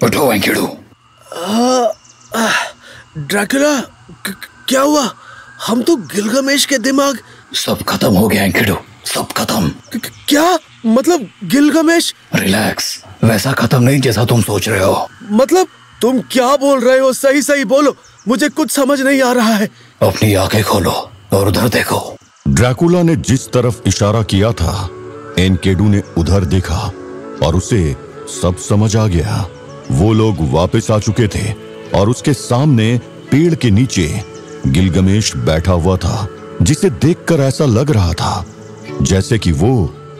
उठो एनकिडू। ड्रैकुला, क्या हुआ? हम तो गिलगामेश के दिमाग। सब खत्म हो गया एनकिडू, सब खत्म। क्या मतलब गिलगामेश? रिलैक्स, वैसा खत्म नहीं जैसा तुम सोच रहे हो। मतलब तुम क्या बोल रहे हो? सही सही बोलो, मुझे कुछ समझ नहीं आ रहा है। अपनी आंखें खोलो और उधर देखो। ड्रैकुला ने जिस तरफ इशारा किया था एनकिडू ने उधर देखा और उसे सब समझ आ गया। वो लोग वापस आ चुके थे और उसके सामने पेड़ के नीचे गिलगामेश बैठा हुआ था, जिसे देखकर ऐसा लग रहा था जैसे कि वो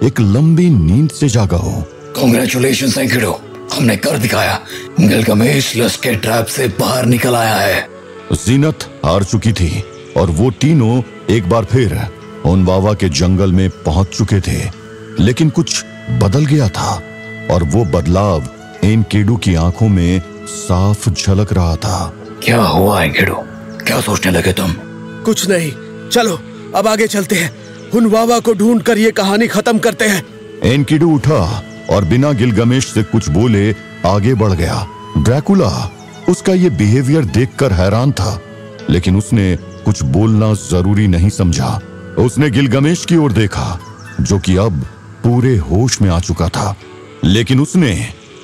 एक लंबी नींद से जागा हो। कांग्रेचुलेशंस एनकिडू, हमने कर दिखाया। गिलगामेश यश के ट्रैप से बाहर निकल आया है। जीनत हार चुकी थी और वो तीनों एक बार फिर ओनवावा के जंगल में पहुंच चुके थे, लेकिन कुछ बदल गया था और वो बदलाव एनकिडू की आंखों में साफ झलक रहा था। क्या हुआ एनकिडू? क्या सोचने लगे तुम? कुछ नहीं, चलो अब आगे चलते हैं। ओनवावा को ढूंढकर ये कहानी खत्म करते हैं। एनकिडू उठा और बिना गिलगामेश से कुछ बोले आगे बढ़ गया। ड्रैकुला उसका ये बिहेवियर देखकर हैरान था, लेकिन उसने कुछ बोलना जरूरी नहीं समझा। उसने गिलगामेश की ओर देखा जो कि अब पूरे होश में आ चुका था, लेकिन उसने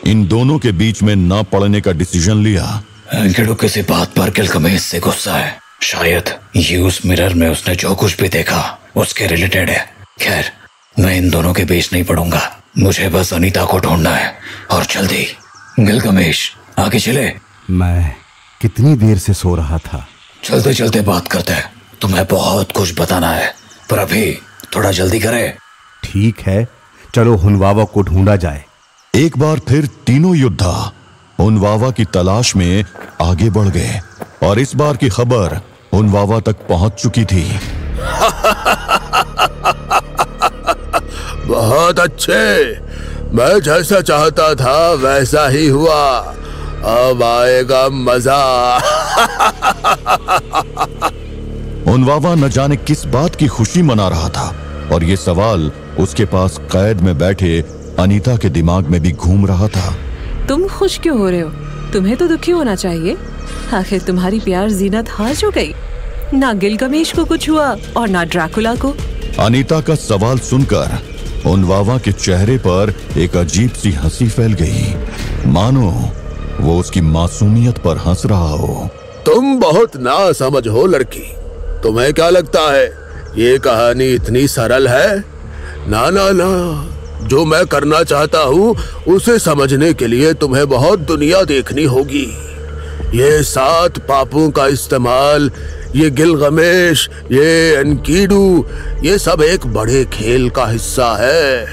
इन दोनों के बीच में ना पड़ने का डिसीजन लिया। एनकिडू किसी बात पर गिलगामेश से गुस्सा है। शायद ये उस मिरर में उसने जो कुछ भी देखा उसके रिलेटेड है। खैर, मैं इन दोनों के बीच नहीं पड़ूंगा। मुझे बस अनीता को ढूंढना है और जल्दी। गिलगामेश, आगे चले। मैं कितनी देर से सो रहा था। चलते चलते बात करते हैं, तुम्हें बहुत कुछ बताना है, पर अभी थोड़ा जल्दी करे। ठीक है, चलो ओनवावा को ढूंढा जाए। एक बार फिर तीनों योद्धा ओनवावा की तलाश में आगे बढ़ गए और इस बार की खबर ओनवावा तक पहुंच चुकी थी। बहुत अच्छे, मैं जैसा चाहता था वैसा ही हुआ। अब आएगा मजा। ओनवावा न जाने किस बात की खुशी मना रहा था और ये सवाल उसके पास कैद में बैठे अनीता के दिमाग में भी घूम रहा था। तुम खुश क्यों हो रहे हो? तुम्हें तो दुखी होना चाहिए। आखिर तुम्हारी प्यार जीनत हार जो गई। ना गिलगामेश को कुछ हुआ और ना ड्रैकुला को। अनीता का सवाल सुनकर ओनवावा के चेहरे पर एक अजीब सी हंसी फैल गई, मानो वो उसकी मासूमियत पर हंस रहा हो। तुम बहुत ना समझ हो लड़की। तुम्हें क्या लगता है ये कहानी इतनी सरल है? ना ना ना, जो मैं करना चाहता हूँ उसे समझने के लिए तुम्हें बहुत दुनिया देखनी होगी। ये 7 पापों का इस्तेमाल, ये गिलगामेश, ये एनकिडू, ये सब एक बड़े खेल का हिस्सा है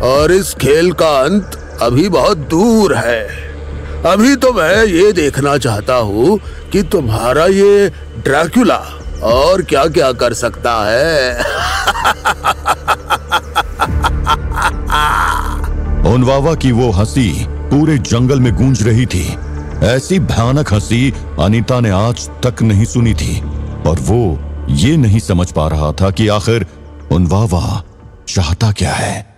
और इस खेल का अंत अभी बहुत दूर है। अभी तो मैं ये देखना चाहता हूँ कि तुम्हारा ये ड्रैकुला और क्या क्या कर सकता है। ओनवावा की वो हंसी पूरे जंगल में गूंज रही थी। ऐसी भयानक हंसी अनीता ने आज तक नहीं सुनी थी और वो ये नहीं समझ पा रहा था कि आखिर ओनवावा चाहता क्या है।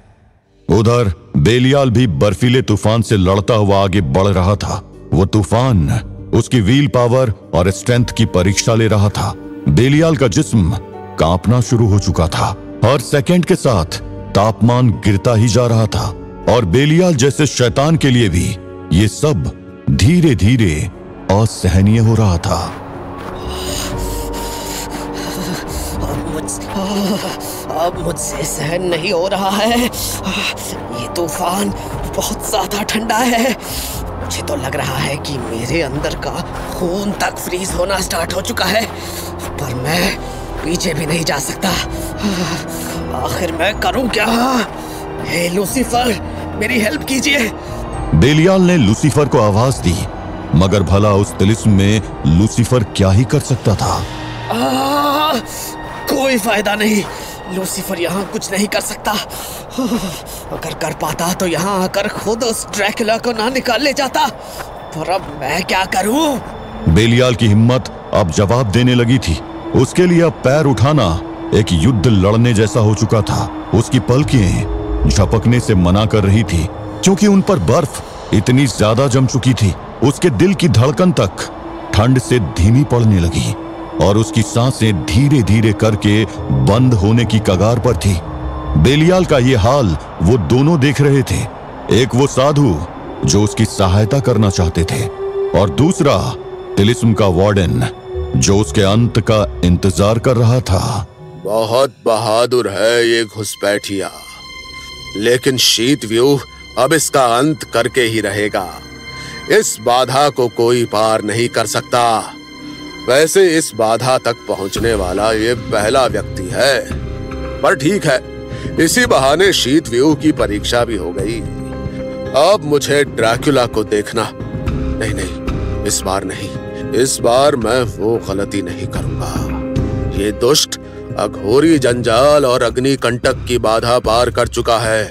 उधर बेलियाल भी बर्फीले तूफान से लड़ता हुआ आगे बढ़ रहा था। वो तूफान उसकी व्हील पावर और स्ट्रेंथ की परीक्षा ले रहा था। बेलियाल का जिस्म कांपना शुरू हो चुका था। हर सेकंड के साथ तापमान गिरता ही जा रहा था और बेलियाल जैसे शैतान के लिए भी ये सब धीरे धीरे असहनीय हो रहा था। अब मुझसे सहन नहीं हो रहा है। ये तूफान बहुत ज्यादा ठंडा है। मुझे तो लग रहा है कि मेरे अंदर का खून तक फ्रीज होना स्टार्ट हो चुका है, पर मैं पीछे भी नहीं जा सकता। आखिर मैं करूं क्या? हे लूसीफर, मेरी हेल्प कीजिए। बेलियाल ने लूसीफर को आवाज दी, मगर भला उस तिलिस्म में लूसीफर क्या ही कर सकता था। कोई फायदा नहीं, लूसीफर यहाँ कुछ नहीं कर सकता। अगर कर पाता तो यहाँ आकर खुद उस ड्रैकुला को ना निकाल ले जाता, पर अब मैं क्या करूं? बेलियाल की हिम्मत अब जवाब देने लगी थी। उसके लिए अब पैर उठाना एक युद्ध लड़ने जैसा हो चुका था। उसकी पलकें झपकने से मना कर रही थी क्योंकि उन पर बर्फ इतनी ज्यादा जम चुकी थी, उसके दिल की धड़कन तक ठंड से धीमी पड़ने लगी और उसकी सांसें धीरे धीरे करके बंद होने की कगार पर थी। बेलियाल का ये हाल वो दोनों देख रहे थे, एक वो साधु जो उसकी सहायता करना चाहते थे और दूसरा तिलिस्म का वार्डन जो उसके अंत का इंतजार कर रहा था। बहुत बहादुर है ये घुसपैठिया, लेकिन शीत व्यूह अब इसका अंत करके ही रहेगा। इस बाधा को कोई पार नहीं कर सकता। वैसे इस बाधा तक पहुंचने वाला ये पहला व्यक्ति है, पर ठीक है, इसी बहाने शीत व्यूह की परीक्षा भी हो गई। अब मुझे ड्रैकुला को देखना। नहीं नहीं, इस बार नहीं, इस बार मैं वो गलती नहीं करूंगा। ये दुष्ट अघोरी जंजाल और अग्नि कंटक की बाधा पार कर चुका है।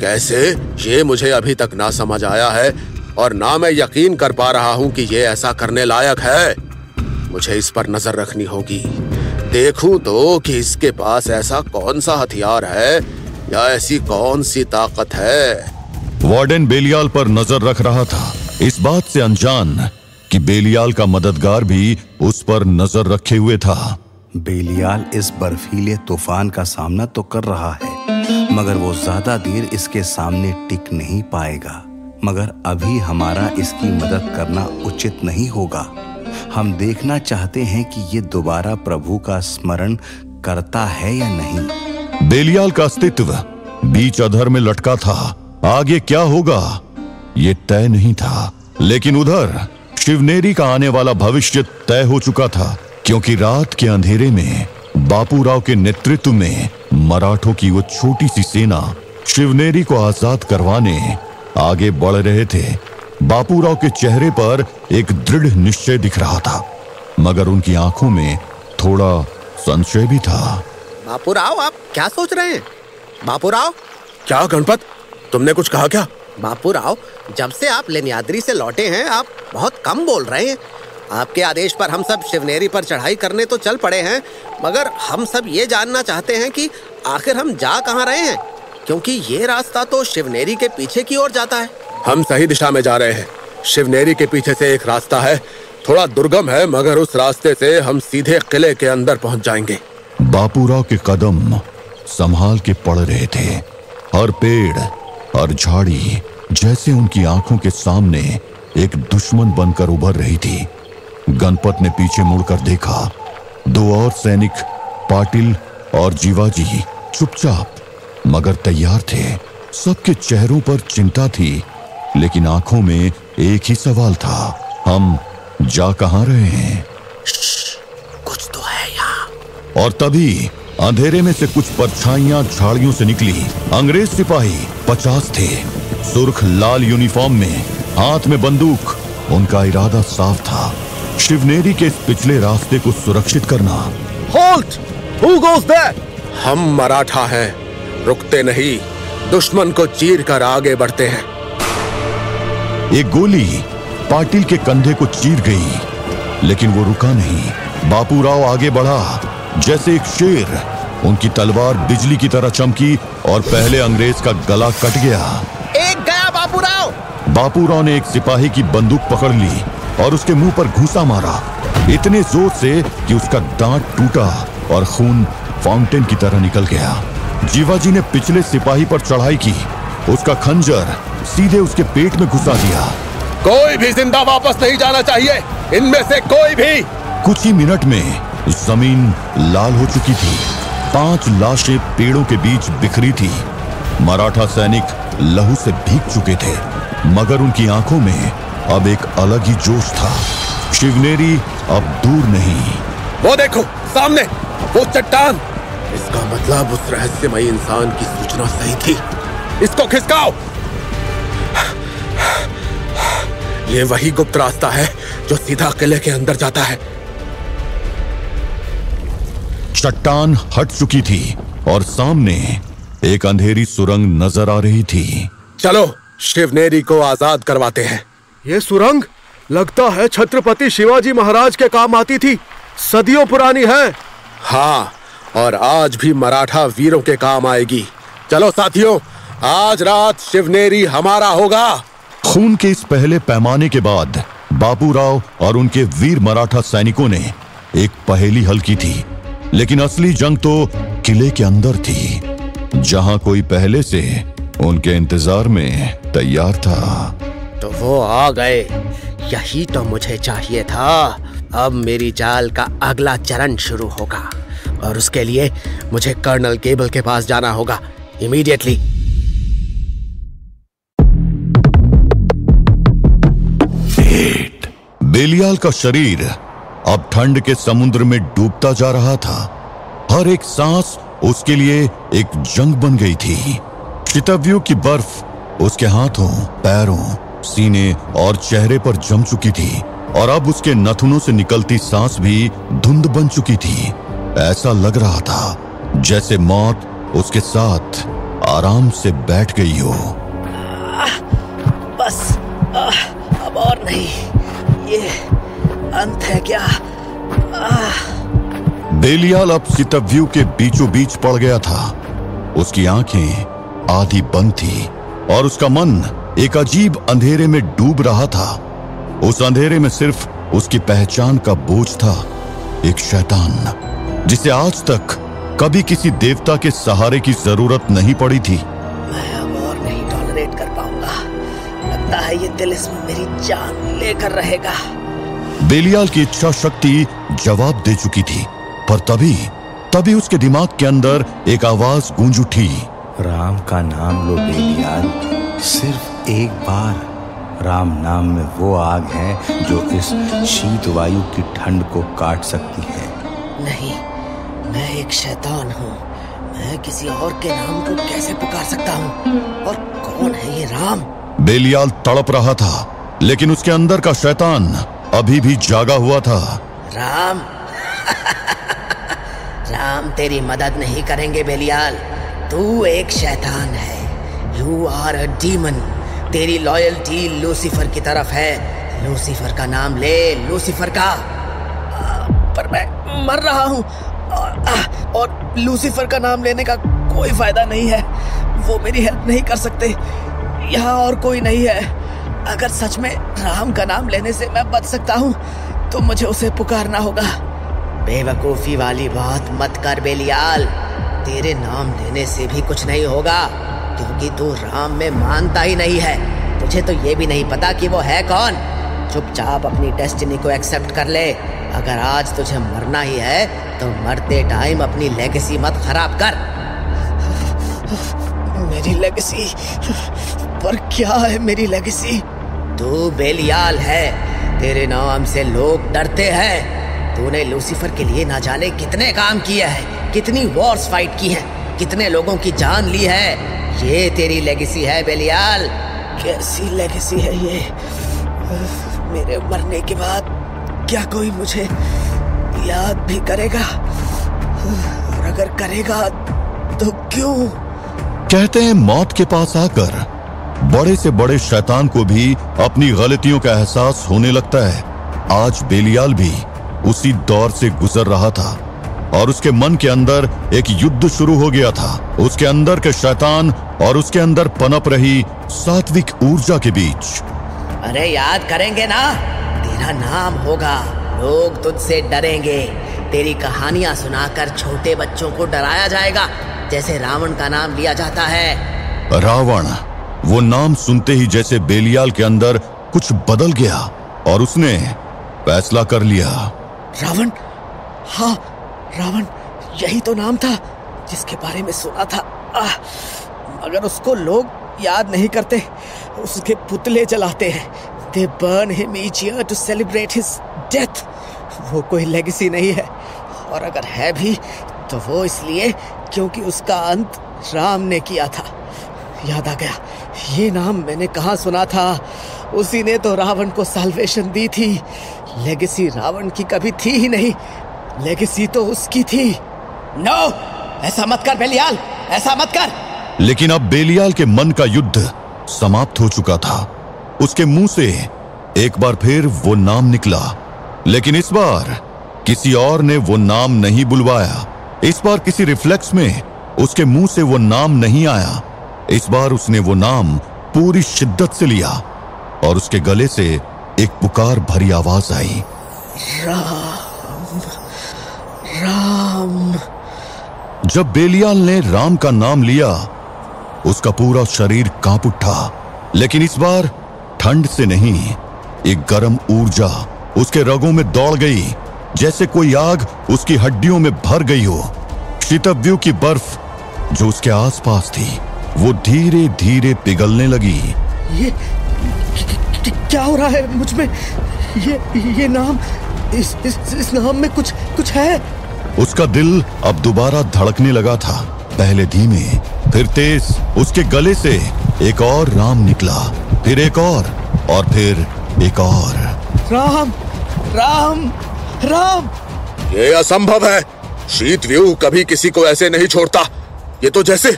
कैसे, ये मुझे अभी तक ना समझ आया है और ना मैं यकीन कर पा रहा हूं कि ये ऐसा करने लायक है। मुझे इस पर नजर रखनी होगी। देखूं तो कि इसके पास ऐसा कौन सा हथियार है या ऐसी कौन सी ताकत है। वार्डन बेलियाल पर नजर रख रहा था, इस बात से अनजान कि बेलियाल का मददगार भी उस पर नजर रखे हुए था। बेलियाल इस बर्फीले तूफान का सामना तो कर रहा है, मगर वो ज्यादा देर इसके सामने टिक नहीं पाएगा। मगर अभी हमारा इसकी मदद करना उचित नहीं होगा। हम देखना चाहते हैं कि ये दोबारा प्रभु का स्मरण करता है या नहीं। बेलियाल का अस्तित्व बीच अधर में लटका था। आगे क्या होगा ये तय नहीं था, लेकिन उधर शिवनेरी का आने वाला भविष्य तय हो चुका था, क्योंकि रात के अंधेरे में बापूराव के नेतृत्व में मराठों की वो छोटी सी सेना शिवनेरी को आजाद करवाने आगे बढ़ रहे थे। बापूराव के चेहरे पर एक दृढ़ निश्चय दिख रहा था, मगर उनकी आंखों में थोड़ा संशय भी था। बापूराव, आप क्या सोच रहे हैं? बापूराव, क्या गणपत, तुमने कुछ कहा क्या? बापूराव, जब से आप लेनियाद्री से लौटे हैं आप बहुत कम बोल रहे हैं। आपके आदेश पर हम सब शिवनेरी पर चढ़ाई करने तो चल पड़े हैं, मगर हम सब ये जानना चाहते हैं कि आखिर हम जा कहाँ रहे हैं, क्योंकि ये रास्ता तो शिवनेरी के पीछे की ओर जाता है। हम सही दिशा में जा रहे हैं। शिवनेरी के पीछे से एक रास्ता है, थोड़ा दुर्गम है, मगर उस रास्ते से हम सीधे किले के अंदर पहुंच जाएंगे। बापूराव के कदम संभाल के पड़ रहे थे। हर पेड़ और झाड़ी जैसे उनकी आंखों के सामने एक दुश्मन बनकर उभर रही थी। गणपत ने पीछे मुड़कर देखा। दो और सैनिक, पाटिल और जीवाजी, चुपचाप मगर तैयार थे। सबके चेहरों पर चिंता थी, लेकिन आंखों में एक ही सवाल था, हम जा कहां रहे हैं? कुछ तो है यहाँ। और तभी अंधेरे में से कुछ परछाइयां झाड़ियों से निकली। अंग्रेज सिपाही 50 थे, सुर्ख लाल यूनिफॉर्म में, हाथ में बंदूक। उनका इरादा साफ था, शिवनेरी के इस पिछले रास्ते को सुरक्षित करना। Halt! Who goes there? हम मराठा हैं, रुकते नहीं, दुश्मन को चीर कर आगे बढ़ते हैं। एक गोली पाटिल के कंधे को चीर गई, लेकिन वो रुका नहीं। बापूराव आगे बढ़ा जैसे एक शेर। उनकी तलवार बिजली की तरह चमकी और पहले अंग्रेज का गला कट गया। एक गया बापूराव। बापूराव ने एक सिपाही की बंदूक पकड़ ली और उसके मुंह पर घूंसा मारा, इतने जोर से कि उसका दांत टूटा और खून फाउंटेन की तरह निकल गया। जीवाजी ने पिछले सिपाही पर चढ़ाई की, उसका खंजर सीधे उसके पेट में घुसा दिया। कोई भी जिंदा वापस नहीं जाना चाहिए, इनमें से कोई भी। कुछ ही मिनट में जमीन लाल हो चुकी थी। 5 लाशें पेड़ों के बीच बिखरी थी। मराठा सैनिक लहू से भीग चुके थे, मगर उनकी आंखों में अब एक अलग ही जोश था। शिवनेरी अब दूर नहीं। वो देखो सामने, वो चट्टान। इसका मतलब उस रहस्यमयी इंसान की सूचना सही थी। इसको खिसकाओ। ये वही गुप्त रास्ता है जो सीधा किले के अंदर जाता है। चट्टान हट चुकी थी और सामने एक अंधेरी सुरंग नजर आ रही थी। चलो शिवनेरी को आजाद करवाते हैं। ये सुरंग लगता है छत्रपति शिवाजी महाराज के काम आती थी, सदियों पुरानी है। हाँ, और आज भी मराठा वीरों के काम आएगी। चलो साथियों, आज रात शिवनेरी हमारा होगा। खून के इस पहले पैमाने के बाद बाबूराव और उनके वीर मराठा सैनिकों ने एक पहेली हल की थी, लेकिन असली जंग तो किले के अंदर थी, जहां कोई पहले से उनके इंतजार में तैयार था। तो वो आ गए, यही तो मुझे चाहिए था। अब मेरी चाल का अगला चरण शुरू होगा और उसके लिए मुझे कर्नल केबल के पास जाना होगा इमीडिएटली। बेलियाल का शरीर अब ठंड के समुद्र में डूबता जा रहा था। हर एक सांस उसके लिए एक जंग बन गई थी। शितव्यू की बर्फ उसके हाथों, पैरों, सीने और चेहरे पर जम चुकी थी और अब उसके नथुनों से निकलती सांस भी धुंध बन चुकी थी। ऐसा लग रहा था जैसे मौत उसके साथ आराम से बैठ गई हो। बस अब और नहीं, ये अंत है क्या? बेलियाल अब शितव्यू के बीचों बीच पड़ गया था। उसकी आंखें आधी बंद थी और उसका मन एक अजीब अंधेरे में डूब रहा था। उस अंधेरे में सिर्फ उसकी पहचान का बोझ था, एक शैतान जिसे आज तक कभी किसी देवता के सहारे की जरूरत नहीं पड़ी थी। मैं अब और नहीं टॉलरेट कर पाऊंगा। लगता है ये तिलिस्म मेरी जान लेकर रहेगा। बेलियाल की इच्छा शक्ति जवाब दे चुकी थी, पर तभी उसके दिमाग के अंदर एक आवाज गूंज उठी। राम का नाम लो बेलियाल, सिर्फ एक बार। राम नाम में वो आग है जो इस शीत वायु की ठंड को काट सकती है। नहीं, मैं एक शैतान हूँ। मैं किसी और के नाम को कैसे पुकार सकता हूँ? और कौन है ये राम? बेलियाल तड़प रहा था, लेकिन उसके अंदर का शैतान अभी भी जागा हुआ था। राम राम तेरी मदद नहीं करेंगे बेलियाल। तू एक शैतान है। You are a demon. तेरी लॉयल्टी लूसीफर की तरफ है। लूसीफर का नाम ले, लूसीफर का। पर मैं मर रहा हूँ और लूसीफर का नाम लेने का कोई फायदा नहीं है। वो मेरी हेल्प नहीं कर सकते। यहाँ और कोई नहीं है। अगर सच में राम का नाम लेने से मैं बच सकता हूँ तो मुझे उसे पुकारना होगा। बेवकूफी वाली बात मत कर बेलियाल। तेरे नाम लेने से भी कुछ नहीं होगा, क्योंकि तू राम में मानता ही नहीं है। तुझे तो ये भी नहीं पता कि वो है कौन। चुपचाप अपनी डेस्टिनी को एक्सेप्ट कर ले। अगर आज तुझे मरना ही है तो मरते टाइम अपनी लेगेसी मत खराब कर। मेरी लेगेसी? पर क्या है मेरी लेगेसी? तू बेलियाल है। तेरे नाम से लोग डरते हैं। तूने लूसीफर के लिए ना जाने कितने काम किए हैं, कितनी वॉर्स फाइट की हैं, कितने लोगों की जान ली है। ये तेरी लेगेसी है बेलियाल। कैसी लेगेसी है ये? मेरे मरने के बाद क्या कोई मुझे याद भी करेगा? और अगर करेगा तो क्यों? कहते हैं मौत के पास आकर बड़े से बड़े शैतान को भी अपनी गलतियों का एहसास होने लगता है। आज बेलियाल भी उसी दौर से गुजर रहा था और उसके मन के अंदर एक युद्ध शुरू हो गया था, उसके अंदर के शैतान और उसके अंदर पनप रही सात्विक ऊर्जा के बीच। अरे याद करेंगे ना? तेरा नाम होगा, लोग तुझसे डरेंगे। तेरी कहानियां सुनाकर छोटे बच्चों को डराया जाएगा, जैसे रावण का नाम लिया जाता है। रावण, वो नाम सुनते ही जैसे बेलियाल के अंदर कुछ बदल गया और उसने फैसला कर लिया। रावण? हाँ, रावण यही तो नाम था जिसके बारे में सुना था। मगर उसको लोग याद नहीं करते, उसके पुतले जलाते हैं। They burn him each year to celebrate his death. वो कोई लेगेसी नहीं है, और अगर है भी तो वो इसलिए क्योंकि उसका अंत राम ने किया था। याद आ गया, ये नाम मैंने कहाँ सुना था। उसी ने तो रावण को साल्वेशन दी थी। लेगेसी रावण की कभी थी ही नहीं, लेगेसी तो उसकी थी। नो, ऐसा मत कर बेलियाल, ऐसा मत कर। लेकिन अब बेलियाल के मन का युद्ध समाप्त हो चुका था। उसके मुंह से एक बार फिर वो नाम निकला, लेकिन इस बार किसी और ने वो नाम नहीं बुलवाया। इस बार किसी रिफ्लेक्स में उसके मुंह से वो नाम नहीं आया। इस बार उसने वो नाम पूरी शिद्दत से लिया। और उसके गले से एक पुकार भरी आवाज आई, राम राम। जब बेलियाल ने राम का नाम लिया उसका पूरा शरीर कांप उठा, लेकिन इस बार ठंड से नहीं, एक गर्म ऊर्जा उसके रगों में दौड़ गई, जैसे कोई आग उसकी हड्डियों में भर गई हो। शीतव्यू की बर्फ जो उसके आसपास थी वो धीरे धीरे पिघलने लगी। ये क्या हो रहा है मुझ में? ये नाम, इस नाम में कुछ है। उसका दिल अब दोबारा धड़कने लगा था, पहले धीमे फिर तेज। उसके गले से एक और राम निकला, फिर एक और फिर एक और। राम राम राम। ये असंभव है। शीतव्यू कभी किसी को ऐसे नहीं छोड़ता। ये तो जैसे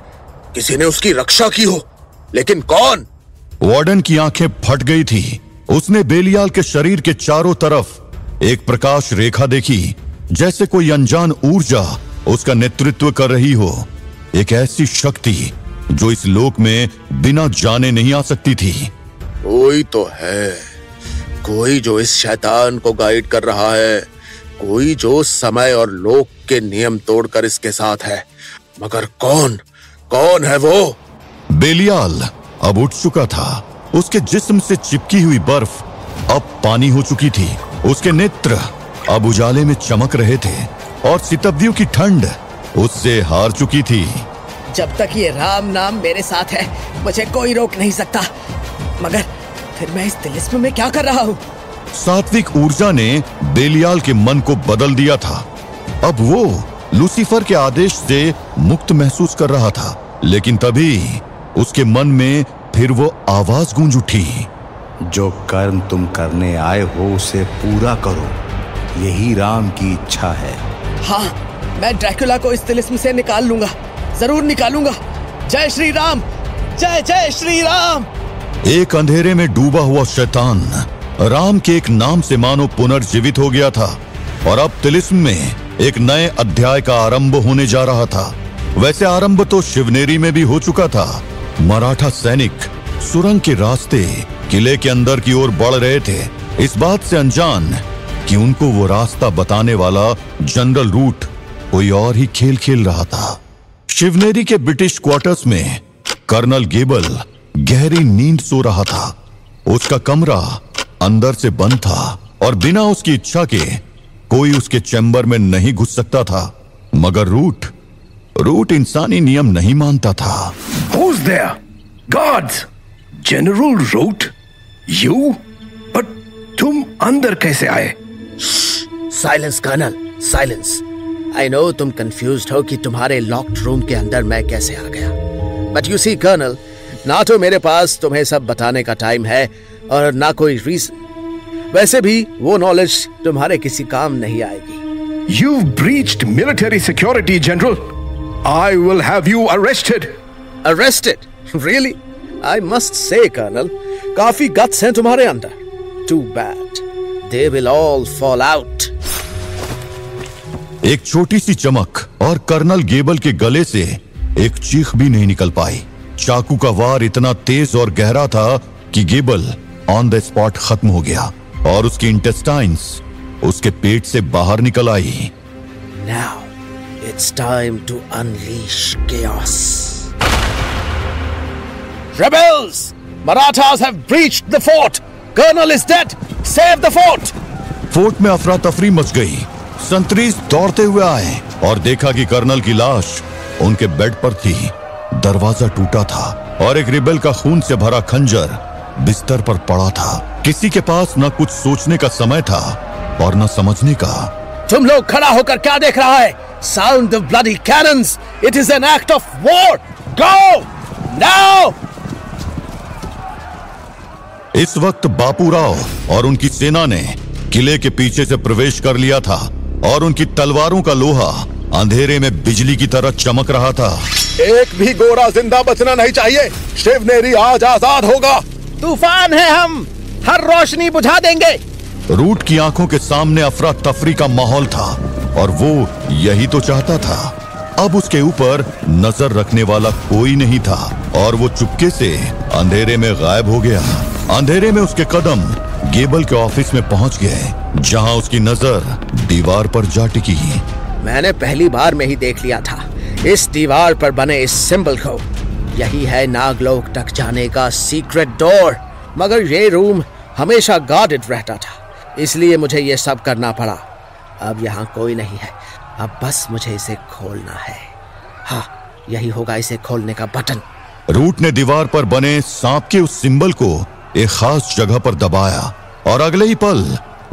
किसी ने उसकी रक्षा की हो, लेकिन कौन? वार्डन की आंखें फट गई थी। उसने बेलियाल के शरीर के चारों तरफ एक प्रकाश रेखा देखी, जैसे कोई अनजान ऊर्जा उसका नेतृत्व कर रही हो, एक ऐसी शक्ति जो इस लोक में बिना जाने नहीं आ सकती थी। कोई तो है, कोई जो इस शैतान को गाइड कर रहा है, कोई जो समय और लोक के नियम तोड़कर इसके साथ है, मगर कौन है वो? बेलियाल अब उठ चुका था। उसके जिस्म से चिपकी हुई बर्फ अब पानी हो चुकी थी। उसके नेत्र अब उजाले में चमक रहे थे और शीतव्यू की ठंड उससे हार चुकी थी। जब तक ये राम नाम मेरे साथ है मुझे कोई रोक नहीं सकता। मगर फिर मैं इस तिलिस्म में क्या कर रहा हूँ? सात्विक ऊर्जा ने बेलियाल के मन को बदल दिया था। अब वो लूसीफर के आदेश से मुक्त महसूस कर रहा था, लेकिन तभी उसके मन में फिर वो आवाज गूंज उठी, जो कर्म तुम करने आए हो उसे पूरा करो, यही राम की इच्छा है। हाँ, मैं ड्रैकुला को इस तिलिस्म से निकाल लूंगा, जरूर निकालूंगा। जय श्री राम, जय श्री राम। एक अंधेरे में डूबा हुआ शैतान राम के एक नाम से मानो पुनर्जीवित हो गया था और अब तिलिस्म में एक नए अध्याय का आरंभ होने जा रहा था। वैसे आरंभ तो शिवनेरी में भी हो चुका था। मराठा सैनिक सुरंग के रास्ते किले के अंदर की ओर बढ़ रहे थे, इस बात से अनजान कि उनको वो रास्ता बताने वाला जनरल रूट कोई और ही खेल खेल रहा था। शिवनेरी के ब्रिटिश क्वार्टर्स में कर्नल गेबल गहरी नींद सो रहा था। उसका कमरा अंदर से बंद था और बिना उसकी इच्छा के कोई उसके चैम्बर में नहीं घुस सकता था, मगर रूट इंसानी नियम नहीं मानता था। Who's there? Guards! General Root? You? But तुम अंदर कैसे आए? Silence colonel, silence. I know तुम कंफ्यूज्ड हो कि तुम्हारे लॉक्ड रूम के अंदर मैं कैसे आ गया। बट यू सी कर्नल, ना तो मेरे पास तुम्हें सब बताने का टाइम है और ना कोई रीजन। वैसे भी वो नॉलेज तुम्हारे किसी काम नहीं आएगी। You've breached military security, General. I will have you arrested. Arrested? Really? I must say, Colonel, काफी guts हैं तुम्हारे अंदर। Too bad. They will all fall out. एक छोटी सी चमक और कर्नल गेबल के गले से एक चीख भी नहीं निकल पाई। चाकू का वार इतना तेज और गहरा था कि गेबल ऑन द स्पॉट खत्म हो गया और उसकी इंटेस्टाइन्स उसके पेट से बाहर निकल आई। Now it's time to unleash chaos. Rebels! Marathas have breached the fort. Colonel is dead. Save the fort. Fort में अफरा तफरी मच गई। संतरीज दौड़ते हुए आए और देखा कि कर्नल की लाश उनके बेड पर थी। दरवाजा टूटा था और एक रिबेल का खून से भरा खंजर बिस्तर पर पड़ा था। किसी के पास न कुछ सोचने का समय था और न समझने का। तुम लोग खड़ा होकर क्या देख रहा है? Sound the bloody cannons. It is an act of war. Go now. इस वक्त बापूराव और उनकी सेना ने किले के पीछे से प्रवेश कर लिया था और उनकी तलवारों का लोहा अंधेरे में बिजली की तरह चमक रहा था। एक भी गोरा जिंदा बचना नहीं चाहिए। शिवनेरी आज आजाद होगा। तूफान है, हम हर रोशनी बुझा देंगे। रूट की आंखों के सामने अफरा तफरी का माहौल था और वो यही तो चाहता था। अब उसके ऊपर नजर रखने वाला कोई नहीं था और वो चुपके से अंधेरे में गायब हो गया। अंधेरे में उसके कदम गेबल के ऑफिस में पहुंच गए, जहां उसकी नजर दीवार पर जा टिकी। मैंने पहली बार में ही देख लिया था इस दीवार पर बने इस सिंबल को। यही है नागलोक तक जाने का सीक्रेट डोर। मगर ये रूम हमेशा गार्डेड रहता था, इसलिए मुझे ये सब करना पड़ा। अब यहाँ कोई नहीं है, अब बस मुझे इसे खोलना है। हाँ, यही होगा इसे खोलने का बटन। रूट ने दीवार पर बने सांप के उस सिंबल को एक खास जगह पर दबाया और अगले ही पल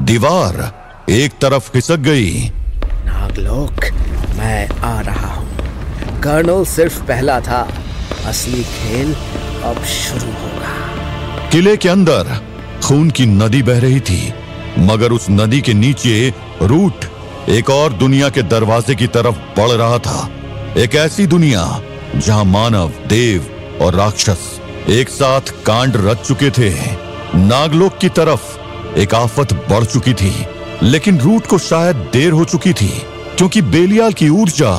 दीवार एक तरफ खिसक गई। नागलोक, मैं आ रहा हूँ। कर्नल सिर्फ पहला था, असली खेल अब शुरू होगा। किले के अंदर खून की नदी बह रही थी, मगर उस नदी के नीचे रूट एक और दुनिया के दरवाजे की तरफ बढ़ रहा था। एक ऐसी दुनिया जहां मानव, देव और राक्षस एक साथ कांड रच चुके थे। नागलोक की तरफ एक आफत बढ़ चुकी थी, लेकिन रूट को शायद देर हो चुकी थी, क्योंकि बेलियाल की ऊर्जा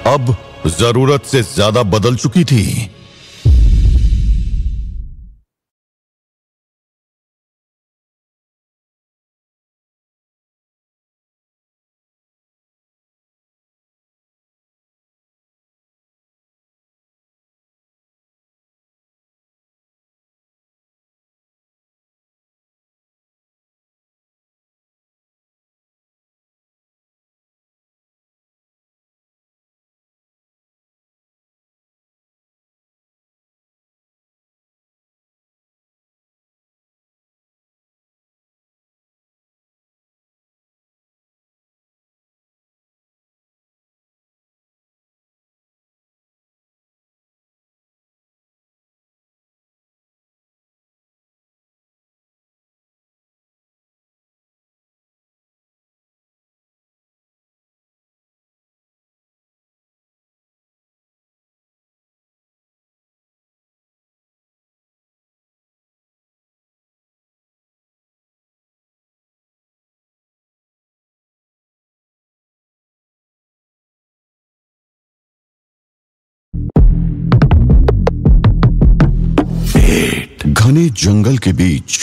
अब जरूरत से ज्यादा बदल चुकी थी। घने जंगल के बीच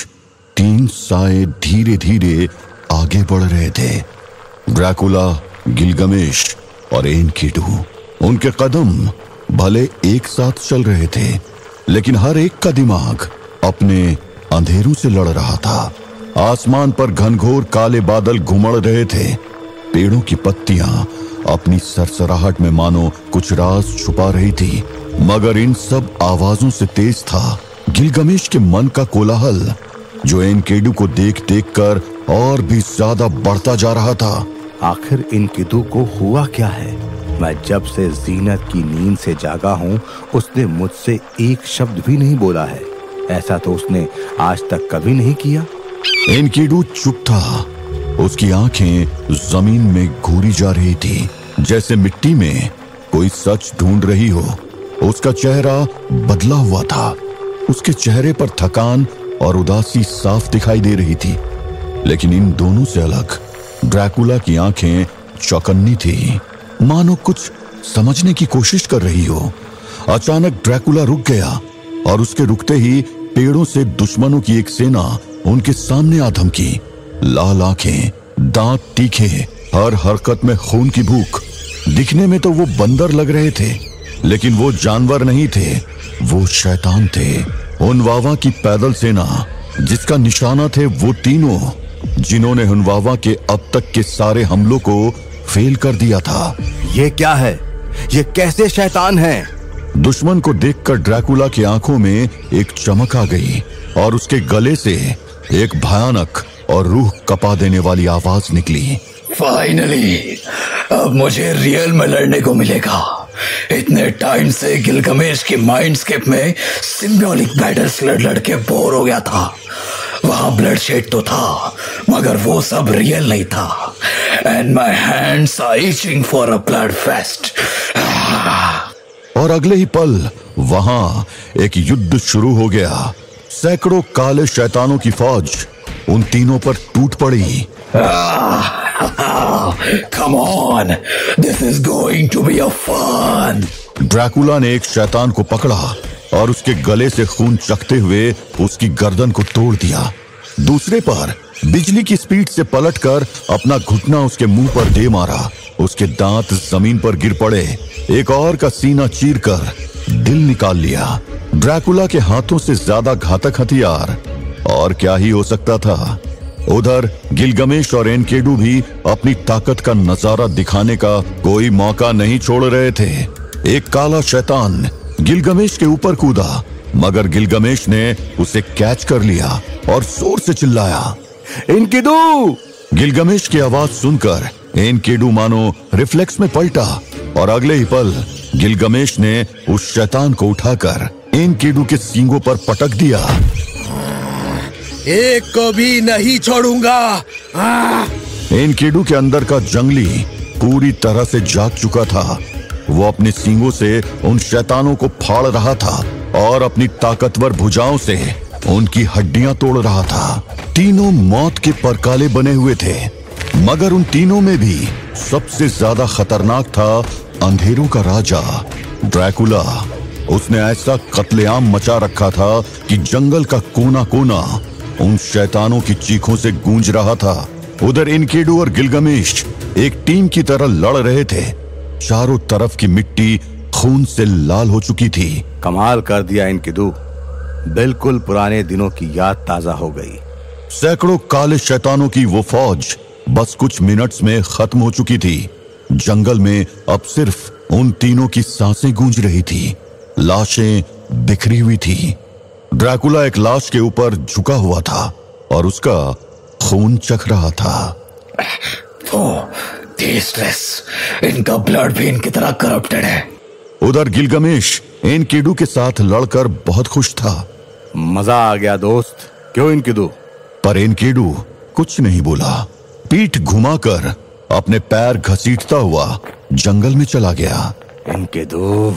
तीन साए धीरे धीरे आगे बढ़ रहे थे। ड्रैकुला, गिलगमेश और एनकिडू। उनके कदम भले एक साथ चल रहे थे, लेकिन हर एक का दिमाग अपने अंधेरों से लड़ रहा था। आसमान पर घनघोर काले बादल घुमड़ रहे थे। पेड़ों की पत्तियां अपनी सरसराहट में मानो कुछ राज छुपा रही थी, मगर इन सब आवाजों से तेज था गिलगमेश के मन का कोलाहल, जो एनकिडू को देख देख कर और भी ज्यादा बढ़ता जा रहा था। आखिर एनकिडू को हुआ क्या है? मैं जब से जीनत की नींद से जागा हूँ, उसने मुझसे एक शब्द भी नहीं बोला है। ऐसा तो उसने आज तक कभी नहीं किया। एनकिडू चुप था। उसकी आंखें जमीन में घूरी जा रही थी, जैसे मिट्टी में कोई सच ढूंढ रही हो। उसका चेहरा बदला हुआ था। उसके चेहरे पर थकान और उदासी साफ दिखाई दे रही थी, लेकिन इन दोनों से अलग ड्रैकुला की आंखें चौकन्नी थी, मानो कुछ समझने की कोशिश कर रही हो। अचानक ड्रैकुला रुक गया और उसके रुकते ही पेड़ों से दुश्मनों की एक सेना उनके सामने आ धमकी। लाल आंखें, दांत तीखे, हर हरकत में खून की भूख। दिखने में तो वो बंदर लग रहे थे, लेकिन वो जानवर नहीं थे, वो शैतान थे। हुनवावा की पैदल सेना, जिसका निशाना थे वो तीनों जिन्होंने हुनवावा के अब तक के सारे हमलों को फेल कर दिया था। ये क्या है? ये कैसे शैतान है? दुश्मन को देखकर ड्रैकुला की आंखों में एक चमक आ गई और उसके गले से एक भयानक और रूह कपा देने वाली आवाज निकली। फाइनली अब मुझे रियल में लड़ने को मिलेगा। इतने टाइम से गिलगमेश की माइंडस्केप में सिंबॉलिक बैटल्स लड़ के बोर हो गया था। वहां ब्लड शेड तो था, मगर वो सब रियल नहीं था। And my hands are itching for a blood fest. और अगले ही पल वहां एक युद्ध शुरू हो गया। सैकड़ों काले शैतानों की फौज उन तीनों पर टूट पड़ी। Come on, this is going to be a fun. Dracula ने एक शैतान को पकड़ा और उसके गले से खून चखते हुए उसकी गर्दन को तोड़ दिया। दूसरे पर बिजली की स्पीड से पलटकर अपना घुटना उसके मुंह पर दे मारा। उसके दांत जमीन पर गिर पड़े। एक और का सीना चीरकर दिल निकाल लिया। ड्रैकुला के हाथों से ज्यादा घातक हथियार और क्या ही हो सकता था। उधर गिलगमेश और एनकेडू भी अपनी ताकत का नजारा दिखाने का कोई मौका नहीं छोड़ रहे थे। एक काला शैतान गिलगमेश के ऊपर कूदा, मगर गिलगमेश ने उसे कैच कर लिया और जोर से चिल्लाया, एनकेडू! गिलगमेश की आवाज सुनकर एनकेडू मानो रिफ्लेक्स में पलटा और अगले ही पल गिलगमेश ने उस शैतान को उठाकर एनकेडू के सींगों पर पटक दिया। एक को भी नहीं छोड़ूंगा। एनकेडू के अंदर का जंगली पूरी तरह से जाग चुका था। वो अपने सींगों से उन शैतानों को फाड़ रहा था और अपनी ताकतवर भुजाओं से उनकी हड्डियां तोड़ रहा था। तीनों मौत के परकाले बने हुए थे, मगर उन तीनों में भी सबसे ज्यादा खतरनाक था अंधेरों का राजा ड्रैकुला। उसने ऐसा कत्लेआम मचा रखा था कि जंगल का कोना कोना उन शैतानों की चीखों से गूंज रहा था। उधर एनकेडू और गिलगमेश एक टीम की तरह लड़ रहे थे। चारों तरफ की मिट्टी खून से लाल हो चुकी थी। कमाल कर दिया एनकेडू, बिल्कुल पुराने दिनों की याद ताजा हो गई। सैकड़ों काले शैतानों की वो फौज बस कुछ मिनट्स में खत्म हो चुकी थी। जंगल में अब सिर्फ उन तीनों की सांसें गूंज रही थी। लाशें बिखरी हुई थी। ड्रैकुला एक लाश के ऊपर झुका हुआ था और उसका खून चख रहा था। वो टेस्टलेस, इनका ब्लड भी इनकी तरह करप्टेड है। उधर गिलगमेश एनकेडू के साथ लड़कर बहुत खुश था। मजा आ गया दोस्त, क्यों एनकेडू? पर एनकेडू कुछ नहीं बोला। पीठ घुमाकर अपने पैर घसीटता हुआ जंगल में चला गया। एनकेडू,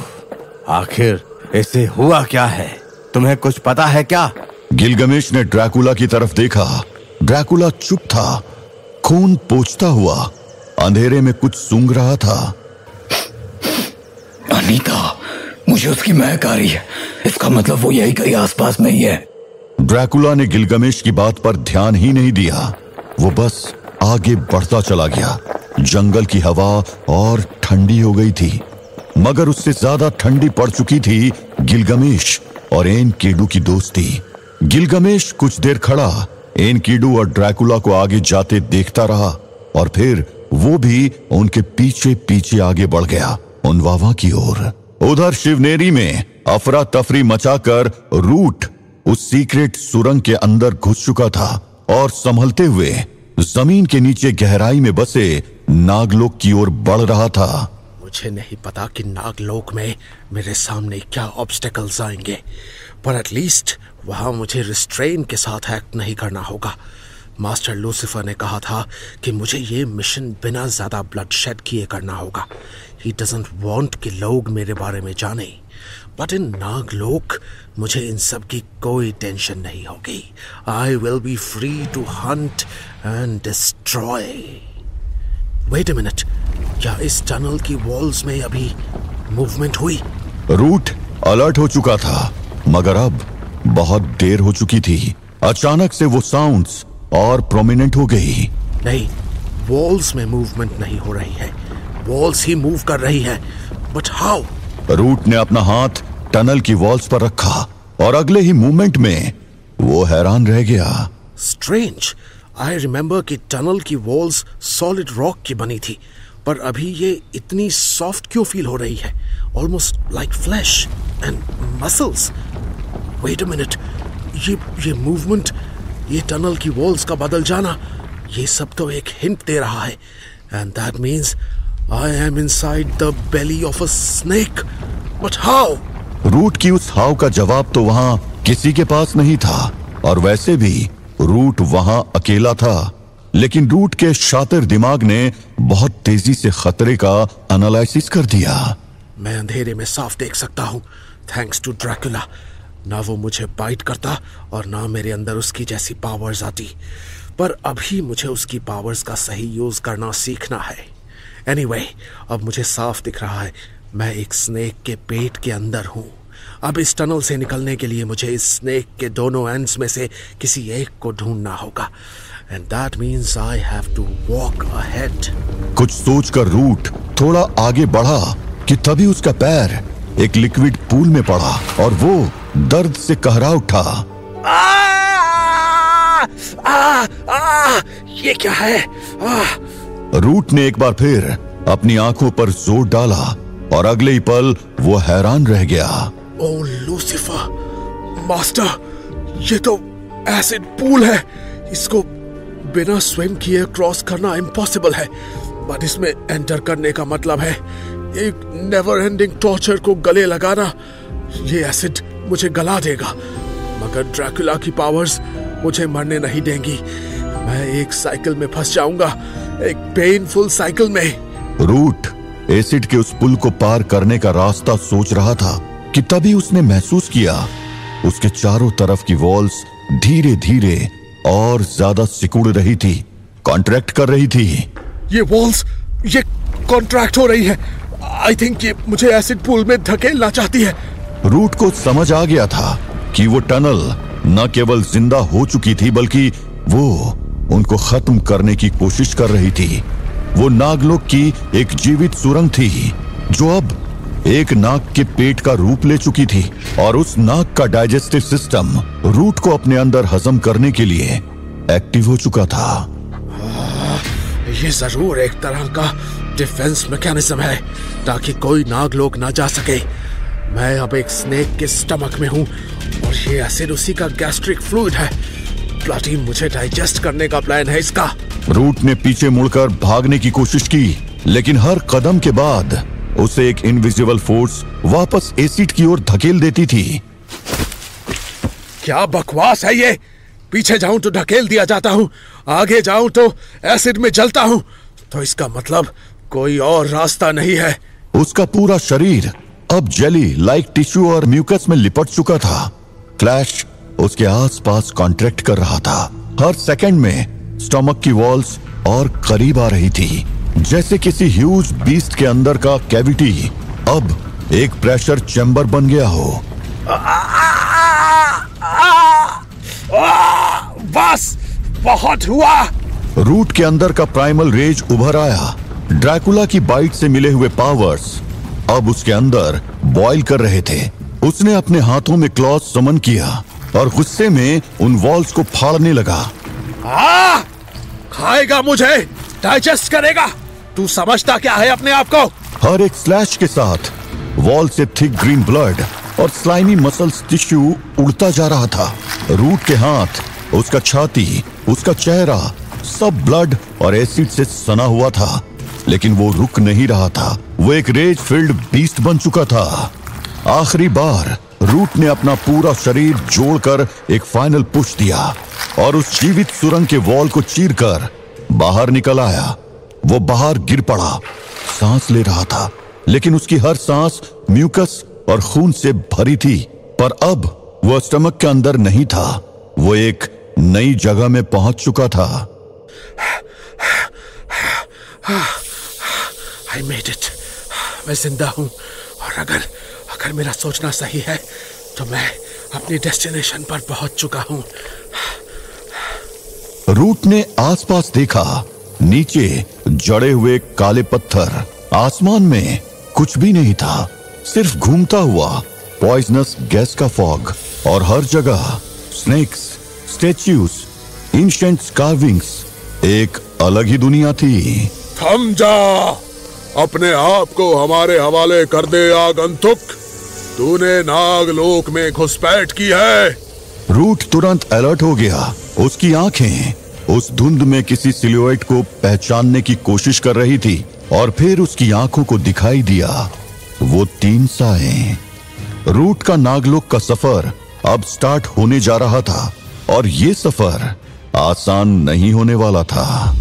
आखिर ऐसे हुआ क्या है? तुम्हें कुछ पता है क्या? गिलगमेश ने ड्रैकुला की तरफ देखा। ड्रैकुला चुप था, खून पोंछता हुआ अंधेरे में कुछ सूंघ रहा था। अनीता, मुझे उसकी महक आ रही है। इसका मतलब वो यही कहीं आसपास में ही है। ड्रैकुला ने गिलगमेश की बात पर ध्यान ही नहीं दिया। वो बस आगे बढ़ता चला गया। जंगल की हवा और ठंडी हो गई थी, मगर उससे ज्यादा ठंडी पड़ चुकी थी गिलगमेश और एनकेडू की दोस्ती। गिलगमेश कुछ देर खड़ा एनकेडू और ड्रैकुला को आगे जाते देखता रहा और फिर वो भी उनके पीछे पीछे आगे बढ़ गया उन वावा की ओर। उधर शिवनेरी में अफरा तफरी मचाकर रूट उस सीक्रेट सुरंग के अंदर घुस चुका था और संभलते हुए जमीन के नीचे गहराई में बसे नागलोक की ओर बढ़ रहा था। मुझे नहीं पता कि नागलोक में मेरे सामने क्या ऑब्स्टेकल्स आएंगे, पर एटलीस्ट वहां मुझे रिस्ट्रेन के साथ एक्ट नहीं करना होगा। मास्टर लूसिफर ने कहा था कि मुझे ये मिशन बिना ज्यादा ब्लड शेड किए करना होगा। ही डजंट वांट कि लोग मेरे बारे में जाने। बट इन नागलोक मुझे इन सब की कोई टेंशन नहीं होगी। I will be free to hunt and destroy. Wait a minute, क्या इस टनल की वॉल्स में अभी मूवमेंट हुई? रूट अलर्ट हो चुका था, मगर अब बहुत देर हो चुकी थी। अचानक से वो साउंड्स और प्रोमिनेंट हो गई। नहीं, वॉल्स में मूवमेंट नहीं हो रही है, वॉल्स ही मूव कर रही है। But how? रूट ने अपना हाथ टनल की वॉल्स पर रखा और अगले ही मूवमेंट में वो हैरान रह गया। स्ट्रेंज, आई रिमेम्बर कि टनल की वॉल्स सॉलिड रॉक की बनी थी, पर अभी ये इतनी सॉफ्ट क्यों फील हो रही है? Almost like flesh and muscles. Wait a minute, ये मूवमेंट, ये टनल की वॉल्स का बदल जाना, ये सब तो एक हिंट दे रहा है। And that means I am inside the belly of a snake. But how? Route की उस हाव का जवाब तो वहां किसी के पास नहीं था, और वैसे भी रूट वहां अकेला था। लेकिन रूट के शातिर दिमाग ने बहुत तेजी से खतरे का एनालिसिस कर दिया। मैं अंधेरे में साफ देख सकता हूँ, थैंक्स टू ड्रैकुला। ना वो मुझे बाइट करता और ना मेरे अंदर उसकी जैसी पावर्स आती, पर अभी मुझे उसकी पावर्स का सही यूज करना सीखना है। एनीवे, अब मुझे साफ दिख रहा है, मैं एक स्नेक के पेट के अंदर हूँ। अब इस टनल से निकलने के लिए मुझे इस स्नेक के दोनों एंड्स में से किसी एक को ढूंढना होगा। And that means I have to walk ahead. कुछ सोचकर रूट थोड़ा आगे बढ़ा कि तभी उसका पैर एक लिक्विड पूल में पड़ा और वो दर्द से कहरा उठा। ये क्या है? रूट ने एक बार फिर अपनी आंखों पर जोर डाला और अगले ही पल वो हैरान रह गया। ओ लूसीफर, मास्टर, ये तो एसिड पूल है। इसको बिना स्विम किए क्रॉस करना इम्पॉसिबल है, बट इसमें एंटर करने का मतलब है एक नेवर एंडिंग टॉर्चर को गले लगाना। ये एसिड मुझे गला देगा, मगर ड्रैकुला की पावर्स मुझे मरने नहीं देंगी। मैं एक साइकिल में फंस जाऊंगा, एक पेनफुल साइकिल में। रूट एसिड के उस पुल को पार करने का रास्ता सोच रहा था कि तभी उसने महसूस किया उसके चारों तरफ की वॉल्स धीरे धीरे और ज्यादा सिकुड़ रही थी, कॉन्ट्रैक्ट कर रही थी। ये वॉल्स, ये कॉन्ट्रैक्ट हो रही है। आई थिंक ये मुझे एसिड पूल में धकेलना चाहती है। रूट को समझ आ गया था कि वो टनल न केवल जिंदा हो चुकी थी बल्कि वो उनको खत्म करने की कोशिश कर रही थी। वो नागलोक की एक जीवित सुरंग थी जो अब एक नाग के पेट का रूप ले चुकी थी और उस नाग का डाइजेस्टिव सिस्टम रूट को अपने अंदर हजम करने के लिए एक्टिव हो चुका था। ये जरूर एक तरह का डिफेंस मैकेनिज्म है ताकि कोई नागलोक ना जा सके। मैं अब एक स्नेक के स्टमक में हूँ और ये एसिड उसी का गैस्ट्रिक फ्लूइड है। ब्लडी मुझे डाइजेस्ट करने का प्लान है इसका। रूट ने पीछे मुड़कर भागने की कोशिश की, लेकिन हर कदम के बाद उसे एक इनविजिबल फोर्स वापस एसिड की ओर धकेल देती थी। क्या बकवास है ये? पीछे जाऊं तो धकेल दिया जाता हूँ, आगे जाऊं तो एसिड में जलता हूँ। तो इसका मतलब कोई और रास्ता नहीं है। उसका पूरा शरीर अब जेली लाइक टिश्यू और म्यूकस में लिपट चुका था। क्लैश उसके आसपास कॉन्ट्रैक्ट कर रहा था। हर सेकंड में स्टमक की वॉल्स और करीब आ रही थी, जैसे किसी ह्यूज बीस्ट के अंदर का कैविटी अब एक प्रेशर चैम्बर बन गया हो। बस, बहुत हुआ। रूट के अंदर का प्राइमल रेज उभर आया। ड्रैकुला की बाइट से मिले हुए पावर्स अब उसके अंदर बॉयल कर रहे थे। उसने अपने हाथों में क्लॉथ समन किया और गुस्से में उन वॉल्स को फाड़ने लगा। खाएगा मुझे, डाइजेस्ट करेगा। तू समझता क्या है अपने आप को? हर एक स्लैश के साथ वॉल से थिक ग्रीन ब्लड और स्लाइमी मसल्स टिश्यू उड़ता जा रहा था। रूट के हाथ, उसका छाती, उसका चेहरा सब ब्लड और एसिड से सना हुआ था, लेकिन वो रुक नहीं रहा था। वो एक रेज फिल्ड बीस्ट बन चुका था। आखिरी बार रूट ने अपना पूरा शरीर जोड़कर एक फाइनल पुश दिया और उस जीवित सुरंग के वॉल को चीरकर बाहर निकल आया। वो बाहर गिर पड़ा, सांस ले रहा था, लेकिन उसकी हर सांस म्यूकस और खून से भरी थी। पर अब वो स्टमक के अंदर नहीं था, वो एक नई जगह में पहुंच चुका था। I made it. मैं जिंदा हूं और अगर मेरा सोचना सही है तो मैं अपनी डेस्टिनेशन पर पहुंच चुका हूं। रूट ने आसपास देखा। नीचे जड़े हुए काले पत्थर, आसमान में कुछ भी नहीं था, सिर्फ घूमता हुआ पॉइजनस गैस का फॉग और हर जगह स्नेक्स, स्टैच्यूज, एंशिएंट कार्विंग्स। एक अलग ही दुनिया थी। थम जा, अपने आप को हमारे हवाले कर दे आगंतुक। तूने नागलोक में घुसपैठ की है। रूट तुरंत अलर्ट हो गया। उसकी आंखें उस धुंध में किसी सिलुएट को पहचानने की कोशिश कर रही थी और फिर उसकी आंखों को दिखाई दिया वो 3 साएं। रूट का नागलोक का सफर अब स्टार्ट होने जा रहा था और ये सफर आसान नहीं होने वाला था।